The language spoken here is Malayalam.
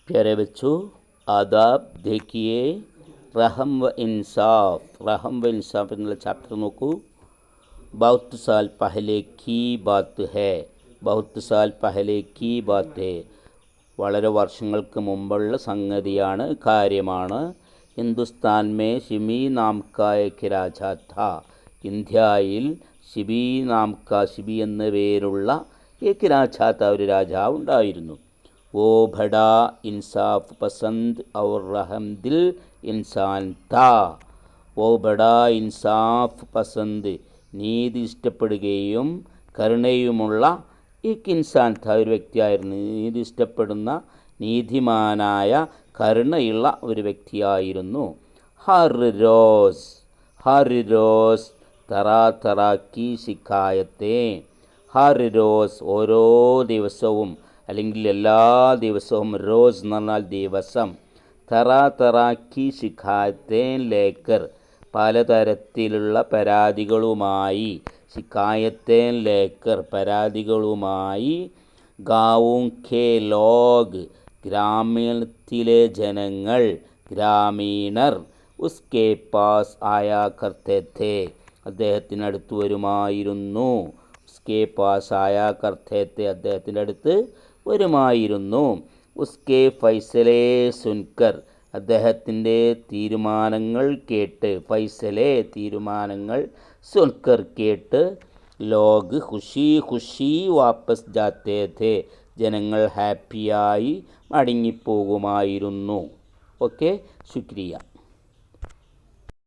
प्यारे बच्चों, आदाब। देखिए, रहम व इंसाफ എന്നുള്ള ചാപ്റ്റർ നോക്കൂ. बहुत साल पहले की बात है. बहुत साल पहले की बात है. വളരെ വർഷങ്ങൾക്ക് മുമ്പുള്ള സംഗതിയാണ്, കാര്യമാണ്. ഹിന്ദുസ്ഥാൻ മേ ഷിമി നാം കാ ഏക് രാജാ ഥാ. ഇന്ത്യയിൽ ഷിബി എന്ന പേരുള്ള ഏക് രാജാ ഥാ, ഒരു രാജാവ് ഉണ്ടായിരുന്നു. वो बड़ा इंसाफ पसंद और रहम दिल इंसान था. वो बड़ा इंसाफ पसंद, നീതി ഇഷ്ടപ്പെടുകയും കരുണയുമുള്ള ഏക് ഇൻസാൻ ഥാ, ഒരു വ്യക്തിയായിരുന്നു. നീതി ഇഷ്ടപ്പെടുന്ന, നീതിമാനായ, കരുണയുള്ള ഒരു വ്യക്തിയായിരുന്നു. ഹർ रोज़ തറാ തറാ കി ശിക്കായത്തെ. ഹർ रोज़, ഓരോ ദിവസവും അല്ലെങ്കിൽ എല്ലാ ദിവസവും. റോസ് എന്ന് പറഞ്ഞാൽ ദിവസം. തറാക്കി ശിക്കായത്തേൻ ലേക്കർ, പലതരത്തിലുള്ള പരാതികളുമായി. ശിക്കായത്തേൻ ലേക്കർ, പരാതികളുമായി. ഗാവോं के ലോഗ്, ഗ്രാമീണത്തിലെ ജനങ്ങൾ, ഗ്രാമീണർ. ഉസ്കെ പാസ് ആയാ കർത്തെ थे, അദ്ദേഹത്തിനടുത്ത് വരുമായിരുന്നു. ഉസ്കെ പാസ് ആയാ കർത്തെ थे, അദ്ദേഹത്തിൻ്റെ അടുത്ത് വരുമായിരുന്നു. ഉസ്കെ ഫൈസലേ സുൻകർ, അദ്ദേഹത്തിൻ്റെ തീരുമാനങ്ങൾ കേട്ട്. ഫൈസലേ, തീരുമാനങ്ങൾ. സുൻകർ, കേട്ട്. ലോഗ് ഖുഷി വാപ്പസ് ജാത്തേ ഥേ, ജനങ്ങൾ ഹാപ്പിയായി മടങ്ങിപ്പോകുമായിരുന്നു. ഓക്കെ, ശുക്രിയ.